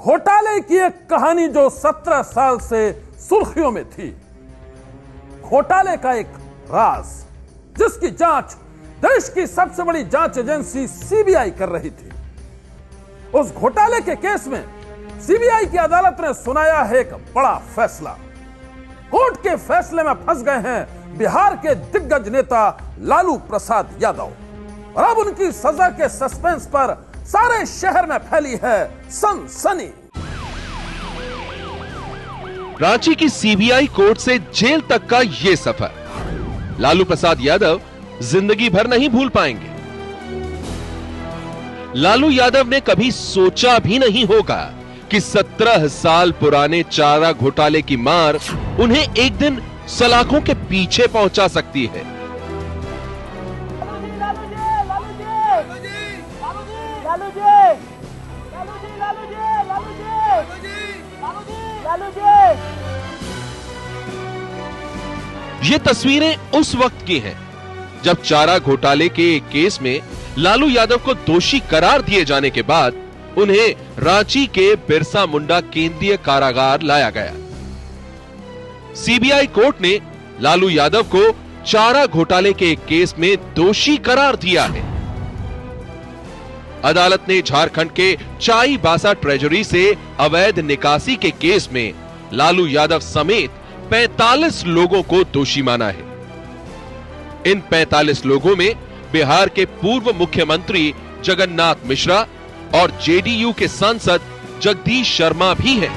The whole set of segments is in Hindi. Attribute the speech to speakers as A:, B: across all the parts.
A: घोटाले की एक कहानी जो 17 साल से सुर्खियों में थी। घोटाले का एक राज जिसकी जांच देश की सबसे बड़ी जांच एजेंसी सीबीआई कर रही थी। उस घोटाले के केस में सीबीआई की अदालत ने सुनाया है एक बड़ा फैसला। कोर्ट के फैसले में फंस गए हैं बिहार के दिग्गज नेता लालू प्रसाद यादव और अब उनकी सजा के सस्पेंस पर सारे शहर में फैली है सनसनी।
B: रांची की सीबीआई कोर्ट से जेल तक का ये सफर लालू प्रसाद यादव जिंदगी भर नहीं भूल पाएंगे। लालू यादव ने कभी सोचा भी नहीं होगा कि 17 साल पुराने चारा घोटाले की मार उन्हें एक दिन सलाखों के पीछे पहुंचा सकती है। ये तस्वीरें उस वक्त की हैं जब चारा घोटाले के एक केस में लालू यादव को दोषी करार दिए जाने के बाद उन्हें रांची के बिरसा मुंडा केंद्रीय कारागार लाया गया। सीबीआई कोर्ट ने लालू यादव को चारा घोटाले के एक केस में दोषी करार दिया है। अदालत ने झारखंड के चाईबासा ट्रेजरी से अवैध निकासी के केस में लालू यादव समेत 45 लोगों को दोषी माना है। इन 45 लोगों में बिहार के पूर्व मुख्यमंत्री जगन्नाथ मिश्रा और जेडीयू के सांसद जगदीश शर्मा भी हैं।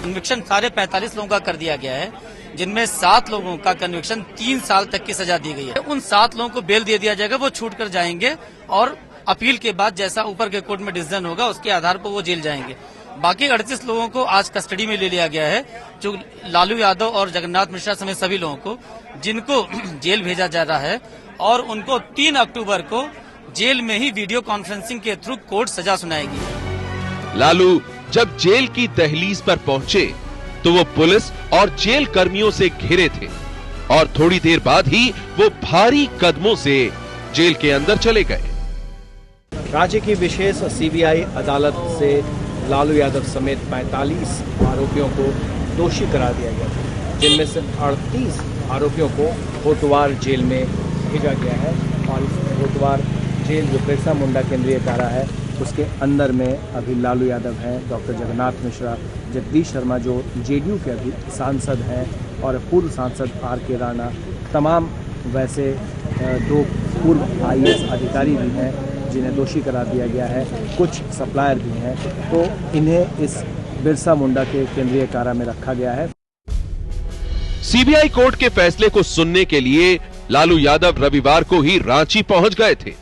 C: कन्विक्शन सारे 45 लोगों का कर दिया गया है, जिनमें 7 लोगों का कन्विक्शन 3 साल तक की सजा दी गई है। उन 7 लोगों को बेल दे दिया जाएगा, वो छूट कर जाएंगे और अपील के बाद जैसा ऊपर के कोर्ट में डिसीजन होगा उसके आधार पर वो जेल जाएंगे। बाकी 38 लोगों को आज कस्टडी में ले लिया गया है, जो लालू यादव और जगन्नाथ मिश्रा समेत सभी लोगों को, जिनको जेल भेजा जा रहा है और उनको 3 अक्टूबर को जेल में ही वीडियो कॉन्फ्रेंसिंग के थ्रू कोर्ट सजा सुनाएगी।
B: लालू जब जेल की दहलीज पर पहुंचे तो वो पुलिस और जेल कर्मियों से घिरे थे और थोड़ी देर बाद ही वो भारी कदमों से जेल के अंदर चले गए।
D: रांची की विशेष सीबीआई अदालत से लालू यादव समेत 45 आरोपियों को दोषी करार दिया गया था, जिनमें से 38 आरोपियों को होटवार जेल में भेजा गया है और इस होटवार जेल जो बिरसा मुंडा केंद्रीय कारा है उसके अंदर में अभी लालू यादव हैं, डॉक्टर जगन्नाथ मिश्रा, जगदीश शर्मा जो जेडीयू के अभी सांसद हैं और पूर्व सांसद आर.के. राणा, तमाम वैसे 2 पूर्व आईएएस अधिकारी भी हैं जिन्हें दोषी करार दिया गया है। कुछ सप्लायर भी हैं, तो इन्हें इस बिरसा मुंडा के केंद्रीय कारा में रखा गया है।
B: सीबीआई कोर्ट के फैसले को सुनने के लिए लालू यादव रविवार को ही रांची पहुंच गए थे।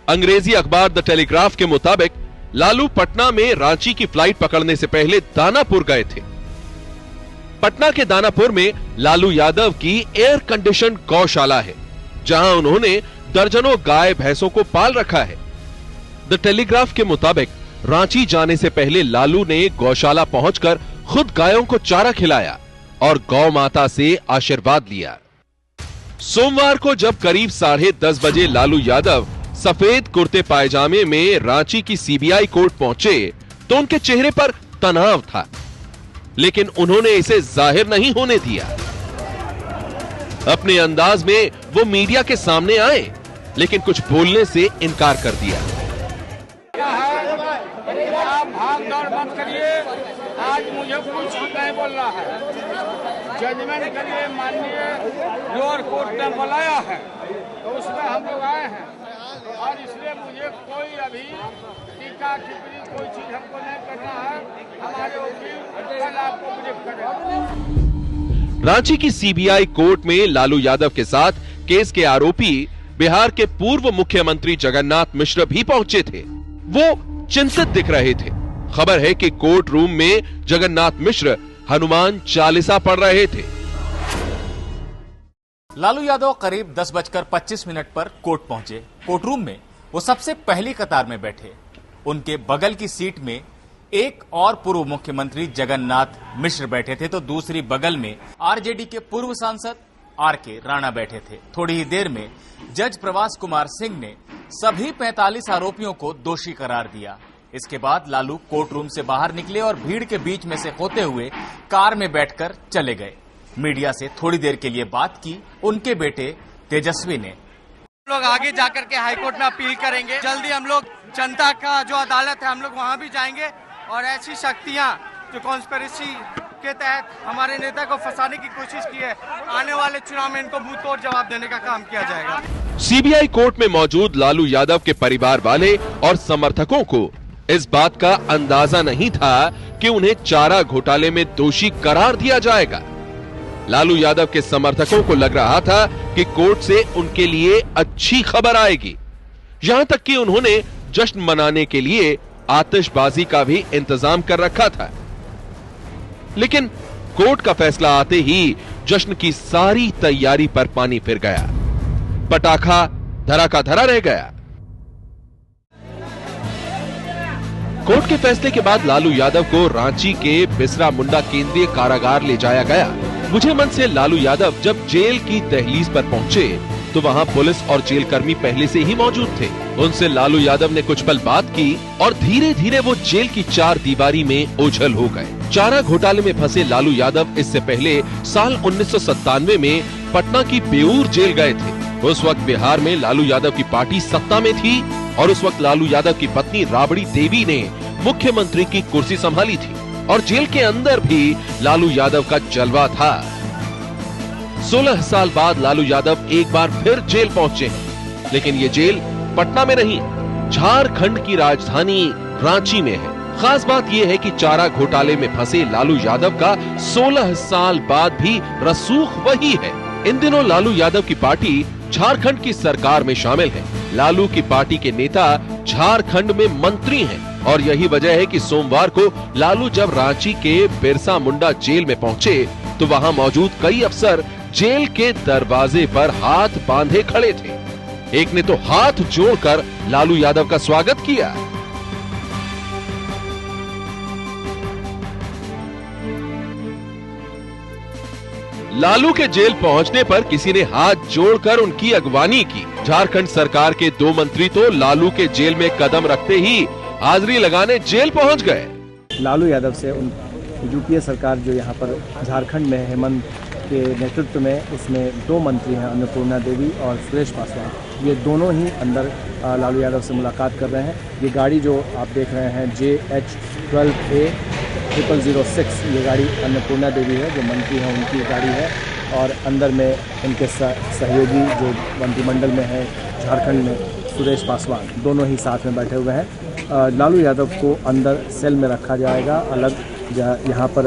B: अंग्रेजी अखबार द टेलीग्राफ के मुताबिक लालू पटना में रांची की फ्लाइट पकड़ने से पहले दानापुर गए थे। पटना के दानापुर में लालू यादव की एयर कंडीशन गौशाला है, जहां उन्होंने दर्जनों गाय भैंसों को पाल रखा है। द टेलीग्राफ के मुताबिक रांची जाने से पहले लालू ने गौशाला पहुंचकर खुद गायों को चारा खिलाया और गौ माता से आशीर्वाद लिया। सोमवार को जब करीब 10:30 बजे लालू यादव सफेद कुर्ते पायजामे में रांची की सीबीआई कोर्ट पहुंचे तो उनके चेहरे पर तनाव था, लेकिन उन्होंने इसे जाहिर नहीं होने दिया। अपने अंदाज में वो मीडिया के सामने आए, लेकिन कुछ बोलने से इनकार कर दिया।
E: आप भाग दौड़ मत करिए, आज मुझे कुछ नहीं बोलना है। जजमेंट के लिए माननीय लोअर कोर्ट ने बुलाया है, तो उसमें हम लोग आए हैं और इसलिए मुझे कोई अभी टीका टिप्पणी कोई चीज हमको नहीं करना है। हमारे वकील कल आपको ब्रीफ करेंगे।
B: रांची की सीबीआई कोर्ट में लालू यादव के साथ केस के आरोपी बिहार के पूर्व मुख्यमंत्री जगन्नाथ मिश्र भी पहुंचे थे। वो चिंतित दिख रहे थे। खबर है कि कोर्ट रूम में जगन्नाथ मिश्र हनुमान चालीसा पढ़ रहे थे।
F: लालू यादव करीब 10:25 पर कोर्ट पहुंचे। कोर्ट रूम में वो सबसे पहली कतार में बैठे। उनके बगल की सीट में एक और पूर्व मुख्यमंत्री जगन्नाथ मिश्र बैठे थे, तो दूसरी बगल में आरजेडी के पूर्व सांसद आर.के. राणा बैठे थे। थोड़ी ही देर में जज प्रवास कुमार सिंह ने सभी 45 आरोपियों को दोषी करार दिया। इसके बाद लालू कोर्ट रूम से बाहर निकले और भीड़ के बीच में से होते हुए कार में बैठकर चले गए। मीडिया से थोड़ी देर के लिए बात की उनके बेटे तेजस्वी ने।
G: हम लोग आगे जाकर के हाईकोर्ट में अपील करेंगे। जल्दी हम लोग जनता का जो अदालत है हम लोग वहां भी जाएंगे और ऐसी शक्तियां जो कॉन्स्पिरेसी के तहत हमारे नेता को फंसाने की कोशिश की है, आने वाले चुनाव में इनको मुंह तोड़ जवाब देने का काम किया जाएगा।
B: सीबीआई कोर्ट में मौजूद लालू यादव के परिवार वाले और समर्थकों को इस बात का अंदाजा नहीं था कि उन्हें चारा घोटाले में दोषी करार दिया जाएगा। लालू यादव के समर्थकों को लग रहा था कि कोर्ट से उनके लिए अच्छी खबर आएगी। यहां तक कि उन्होंने जश्न मनाने के लिए आतिशबाजी का भी इंतजाम कर रखा था। लेकिन कोर्ट का फैसला आते ही जश्न की सारी तैयारी पर पानी फिर गया। पटाखा धरा का धरा रह गया। कोर्ट के फैसले के बाद लालू यादव को रांची के बिसरा मुंडा केंद्रीय कारागार ले जाया गया। बुझे मन से लालू यादव जब जेल की दहलीज पर पहुंचे तो वहां पुलिस और जेल कर्मी पहले से ही मौजूद थे। उनसे लालू यादव ने कुछ पल बात की और धीरे धीरे वो जेल की चार दीवारी में ओझल हो गए। चारा घोटाले में फंसे लालू यादव इससे पहले साल 1997 में पटना की बेऊर जेल गए थे। उस वक्त बिहार में लालू यादव की पार्टी सत्ता में थी और उस वक्त लालू यादव की पत्नी राबड़ी देवी ने मुख्यमंत्री की कुर्सी संभाली थी और जेल के अंदर भी लालू यादव का जलवा था। 16 साल बाद लालू यादव एक बार फिर जेल पहुंचे हैं, लेकिन ये जेल पटना में नहीं, झारखंड की राजधानी रांची में है। खास बात यह है कि चारा घोटाले में फंसे लालू यादव का 16 साल बाद भी रसूख वही है। इन दिनों लालू यादव की पार्टी झारखंड की सरकार में शामिल है। लालू की पार्टी के नेता झारखंड में मंत्री हैं और यही वजह है कि सोमवार को लालू जब रांची के बिरसा मुंडा जेल में पहुंचे तो वहां मौजूद कई अफसर जेल के दरवाजे पर हाथ बांधे खड़े थे। एक ने तो हाथ जोड़कर लालू यादव का स्वागत किया। लालू के जेल पहुंचने पर किसी ने हाथ जोड़कर उनकी अगवानी की। झारखंड सरकार के 2 मंत्री तो लालू के जेल में कदम रखते ही हाजिरी लगाने जेल पहुंच गए।
D: लालू यादव से उन यूपीए सरकार जो यहाँ पर झारखंड में हेमंत के नेतृत्व में, उसमें 2 मंत्री हैं, अन्नपूर्णा देवी और सुरेश पासवान। ये दोनों ही अंदर लालू यादव से मुलाकात कर रहे हैं। ये गाड़ी जो आप देख रहे हैं JH12A 0006, ये गाड़ी अन्नपूर्णा देवी है जो मंत्री हैं, उनकी गाड़ी है और अंदर में उनके सहयोगी जो मंत्रिमंडल में है झारखंड में, सुरेश पासवान, दोनों ही साथ में बैठे हुए हैं। लालू यादव को अंदर सेल में रखा जाएगा अलग। यहाँ पर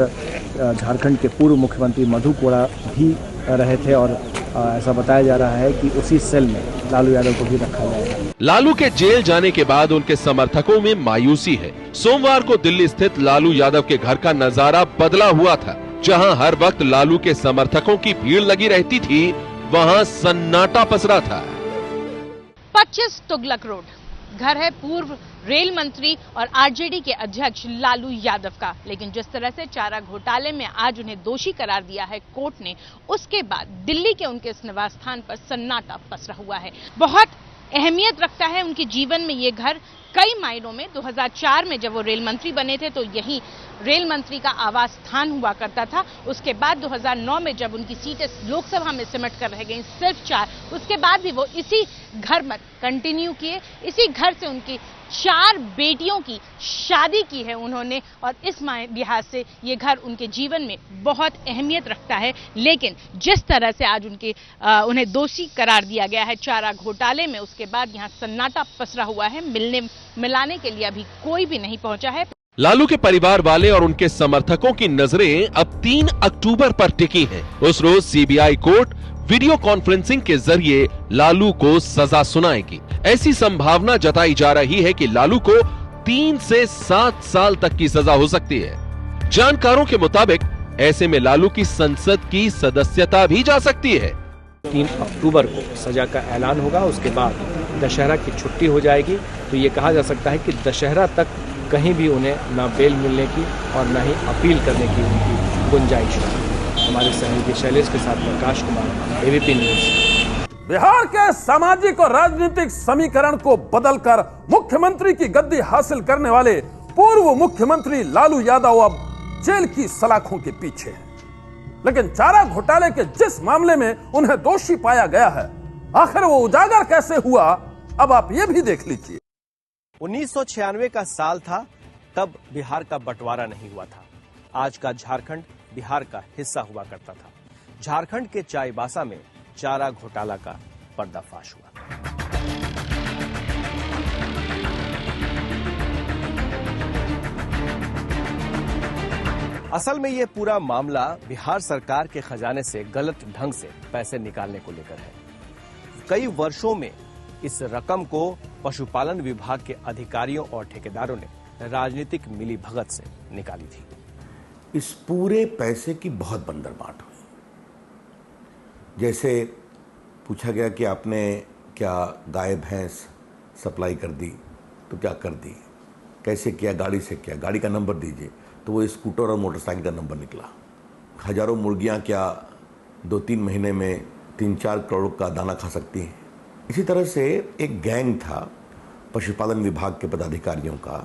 D: झारखंड के पूर्व मुख्यमंत्री मधु कोड़ा भी रहे थे और ऐसा बताया जा रहा है कि उसी सेल में लालू यादव को भी रखा जाएगा।
B: लालू के जेल जाने के बाद उनके समर्थकों में मायूसी है। सोमवार को दिल्ली स्थित लालू यादव के घर का नजारा बदला हुआ था। जहां हर वक्त लालू के समर्थकों की भीड़ लगी रहती थी, वहां सन्नाटा पसरा था।
H: 25 तुगलक रोड घर है पूर्व रेल मंत्री और आरजेडी के अध्यक्ष लालू यादव का। लेकिन जिस तरह से चारा घोटाले में आज उन्हें दोषी करार दिया है कोर्ट ने, उसके बाद दिल्ली के उनके इस निवास स्थान पर सन्नाटा पसरा हुआ है। बहुत अहमियत रखता है उनके जीवन में ये घर। कई मायनों में 2004 में जब वो रेल मंत्री बने थे तो यही रेल मंत्री का आवास स्थान हुआ करता था। उसके बाद 2009 में जब उनकी सीटें लोकसभा में सिमट कर रह गई सिर्फ 4, उसके बाद भी वो इसी घर में कंटिन्यू किए। इसी घर से उनकी 4 बेटियों की शादी की है उन्होंने और इस लिहाज से ये घर उनके जीवन में बहुत अहमियत रखता है। लेकिन जिस तरह से आज उन्हें दोषी करार दिया गया है चारा घोटाले में, उसके बाद यहाँ सन्नाटा पसरा हुआ है। मिलाने के लिए अभी कोई भी नहीं पहुंचा है।
B: लालू के परिवार वाले और उनके समर्थकों की नजरें अब 3 अक्टूबर पर टिकी हैं। उस रोज सीबीआई कोर्ट वीडियो कॉन्फ्रेंसिंग के जरिए लालू को सजा सुनाएगी। ऐसी संभावना जताई जा रही है कि लालू को 3 से 7 साल तक की सजा हो सकती है। जानकारों के मुताबिक ऐसे में लालू की संसद की सदस्यता भी जा सकती है।
D: 3 अक्टूबर को सजा का ऐलान होगा, उसके बाद दशहरा की छुट्टी हो जाएगी। तो ये कहा जा सकता है कि दशहरा तक कहीं भी उन्हें ना बेल मिलने की और ना ही अपील करने की उनकी गुंजाइश है। हमारे सहयोगी शैलेश के साथ प्रकाश कुमार, एबीपी न्यूज।
A: बिहार के सामाजिक और राजनीतिक समीकरण को बदलकर मुख्य मुख्यमंत्री की गद्दी हासिल करने वाले पूर्व मुख्यमंत्री लालू यादव अब जेल की सलाखों के पीछे हैं। लेकिन चारा घोटाले के जिस मामले में उन्हें दोषी पाया गया है, आखिर वो उजागर कैसे हुआ, अब आप ये भी देख लीजिए।
D: 1996 का साल था, तब बिहार का बंटवारा नहीं हुआ था। आज का झारखंड बिहार का हिस्सा हुआ करता था। झारखंड के चाईबासा में चारा घोटाला का पर्दाफाश हुआ। असल में यह पूरा मामला बिहार सरकार के खजाने से गलत ढंग से पैसे निकालने को लेकर है। कई वर्षों में इस रकम को पशुपालन विभाग के अधिकारियों और ठेकेदारों ने राजनीतिक मिलीभगत से निकाली थी।
I: इस पूरे पैसे की बहुत बंदरबाट हुई। जैसे पूछा गया कि आपने क्या गाय भैंस सप्लाई कर दी, तो क्या कर दी, कैसे किया, गाड़ी से किया, गाड़ी का नंबर दीजिए, तो वो स्कूटर और मोटरसाइकिल का नंबर निकला। हजारों मुर्गियां क्या 2-3 महीने में 3-4 करोड़ का दाना खा सकती हैं। इसी तरह से एक गैंग था पशुपालन विभाग के पदाधिकारियों का।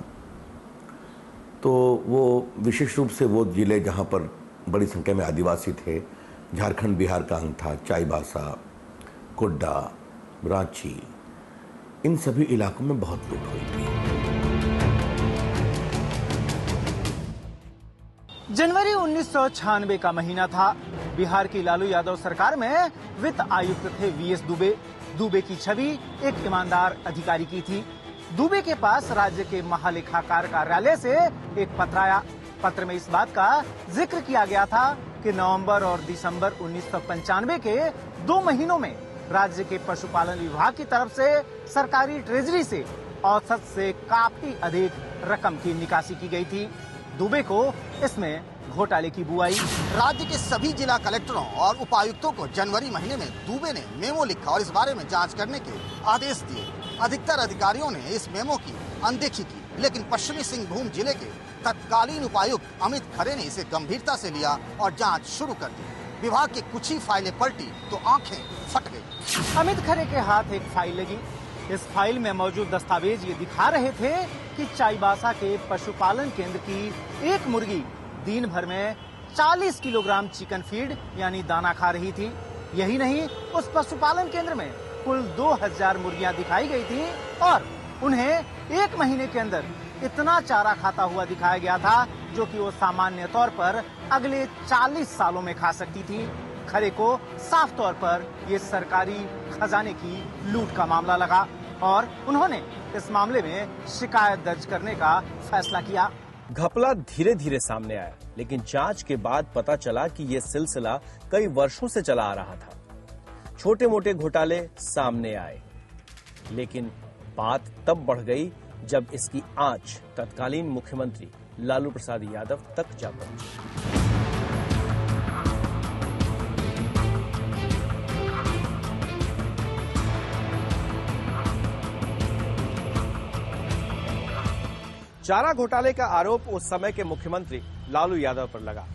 I: तो वो विशेष रूप से वो जिले जहाँ पर बड़ी संख्या में आदिवासी थे, झारखंड बिहार का अंग था, चाईबासा, गोड्डा, रांची, इन सभी इलाकों में बहुत लूट हुई थी।
F: जनवरी 1996 का महीना था। बिहार की लालू यादव सरकार में वित्त आयुक्त थे वीएस दुबे। दुबे की छवि एक ईमानदार अधिकारी की थी। दुबे के पास राज्य के महालेखाकार कार्यालय से एक पत्र आया। पत्र में इस बात का जिक्र किया गया था कि नवंबर और दिसंबर 1995 के 2 महीनों में राज्य के पशुपालन विभाग की तरफ से सरकारी ट्रेजरी से औसत से काफी अधिक रकम की निकासी की गई थी। दुबे को इसमें घोटाले की बुआई।
J: राज्य के सभी जिला कलेक्टरों और उपायुक्तों को जनवरी महीने में दुबे ने मेमो लिखा और इस बारे में जांच करने के आदेश दिए। अधिकतर अधिकारियों ने इस मेमो की अनदेखी की, लेकिन पश्चिमी सिंहभूम जिले के तत्कालीन उपायुक्त अमित खरे ने इसे गंभीरता से लिया और जांच शुरू कर दी। विभाग की कुछ ही फाइलें पलटी तो आंखें फट गई।
F: अमित खरे के हाथ एक फाइल लगी। इस फाइल में मौजूद दस्तावेज ये दिखा रहे थे कि चाईबासा के पशुपालन केंद्र की एक मुर्गी दिन भर में 40 किलोग्राम चिकन फीड यानी दाना खा रही थी। यही नहीं, उस पशुपालन केंद्र में कुल 2000 मुर्गियां दिखाई गई थी और उन्हें 1 महीने के अंदर इतना चारा खाता हुआ दिखाया गया था जो कि वो सामान्य तौर पर अगले 40 सालों में खा सकती थी। खरे को साफ तौर पर ये सरकारी खजाने की लूट का मामला लगा और उन्होंने इस मामले में शिकायत दर्ज करने का फैसला किया।
D: घपला धीरे धीरे सामने आया, लेकिन जांच के बाद पता चला कि यह सिलसिला कई वर्षों से चला आ रहा था। छोटे मोटे घोटाले सामने आए, लेकिन बात तब बढ़ गई जब इसकी आंच तत्कालीन मुख्यमंत्री लालू प्रसाद यादव तक जा पहुंची। चारा घोटाले का आरोप उस समय के मुख्यमंत्री लालू यादव पर लगा।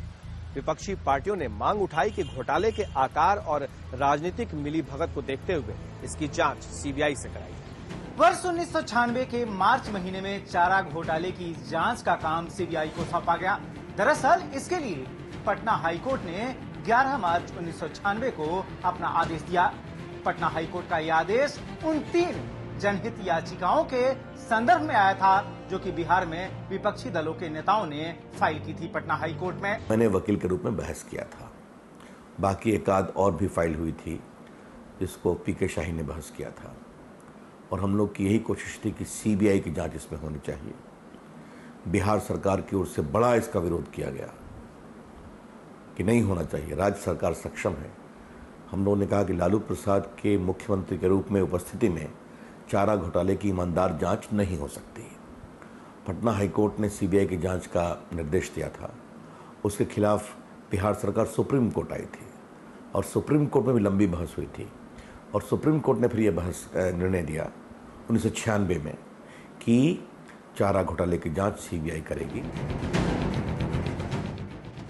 D: विपक्षी पार्टियों ने मांग उठाई कि घोटाले के आकार और राजनीतिक मिलीभगत को देखते हुए इसकी जांच सीबीआई से कराई जाए।
F: वर्ष 1996 के मार्च महीने में चारा घोटाले की जांच का काम सीबीआई को सौंपा गया। दरअसल इसके लिए पटना हाईकोर्ट ने 11 मार्च 1996 को अपना आदेश दिया। पटना हाईकोर्ट का यह आदेश उन 3 जनहित याचिकाओं के संदर्भ में आया था जो कि बिहार में विपक्षी दलों के नेताओं ने फाइल की थी पटना हाईकोर्ट में।
I: मैंने वकील के रूप में बहस किया था। बाकी एक आध और भी फाइल हुई थी जिसको पीके शाही ने बहस किया था और हम लोग की यही कोशिश थी कि सीबीआई की जांच इसमें होनी चाहिए। बिहार सरकार की ओर से बड़ा इसका विरोध किया गया कि नहीं होना चाहिए, राज्य सरकार सक्षम है। हम लोगों ने कहा कि लालू प्रसाद के मुख्यमंत्री के रूप में उपस्थिति में चारा घोटाले की ईमानदार जांच नहीं हो सकती। पटना हाईकोर्ट ने सीबीआई की जांच का निर्देश दिया था। उसके खिलाफ बिहार सरकार सुप्रीम कोर्ट आई थी और सुप्रीम कोर्ट में भी लंबी बहस हुई थी और सुप्रीम कोर्ट ने फिर यह बहस निर्णय दिया 1996 में कि चारा घोटाले की जांच सीबीआई करेगी।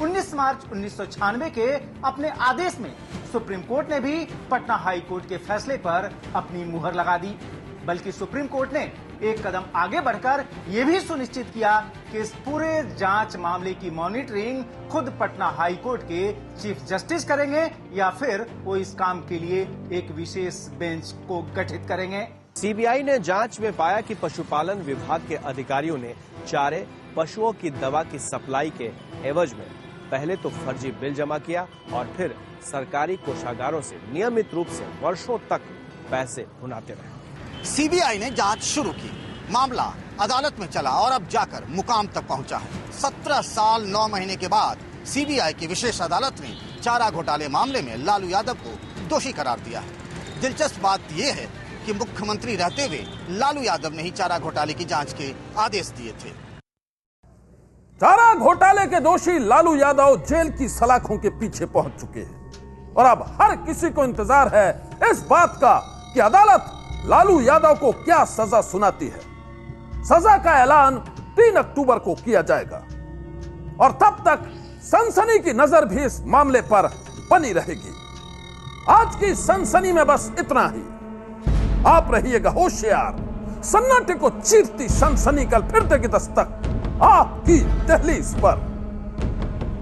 F: 19 मार्च 1996 के अपने आदेश में सुप्रीम कोर्ट ने भी पटना हाई कोर्ट के फैसले पर अपनी मुहर लगा दी। बल्कि सुप्रीम कोर्ट ने
K: एक कदम आगे बढ़कर यह भी सुनिश्चित किया कि इस पूरे जांच मामले की मॉनिटरिंग खुद पटना हाई कोर्ट के चीफ जस्टिस करेंगे या फिर वो इस काम के लिए एक विशेष बेंच को गठित करेंगे।
D: सीबीआई ने जांच में पाया कि पशुपालन विभाग के अधिकारियों ने चारे, पशुओं की दवा की सप्लाई के एवज में पहले तो फर्जी बिल जमा किया और फिर सरकारी कोषागारों से नियमित रूप से वर्षों तक पैसे भुनाते रहे।
J: सीबीआई ने जांच शुरू की, मामला अदालत में चला और अब जाकर मुकाम तक पहुंचा है। 17 साल 9 महीने के बाद सीबीआई की विशेष अदालत ने चारा घोटाले मामले में लालू यादव को दोषी करार दिया है। दिलचस्प बात यह है कि मुख्यमंत्री रहते हुए लालू यादव ने ही चारा घोटाले की जांच के आदेश दिए थे।
A: चारा घोटाले के दोषी लालू यादव जेल की सलाखों के पीछे पहुंच चुके हैं और अब हर किसी को इंतजार है इस बात का कि अदालत लालू यादव को क्या सजा सुनाती है। सजा का ऐलान 3 अक्टूबर को किया जाएगा और तब तक सनसनी की नजर भी इस मामले पर बनी रहेगी। आज की सनसनी में बस इतना ही। आप रहिएगा होशियार, सन्नाटे को चीरती सनसनी कल फिर देगी दस्तक आपकी दहलीज पर।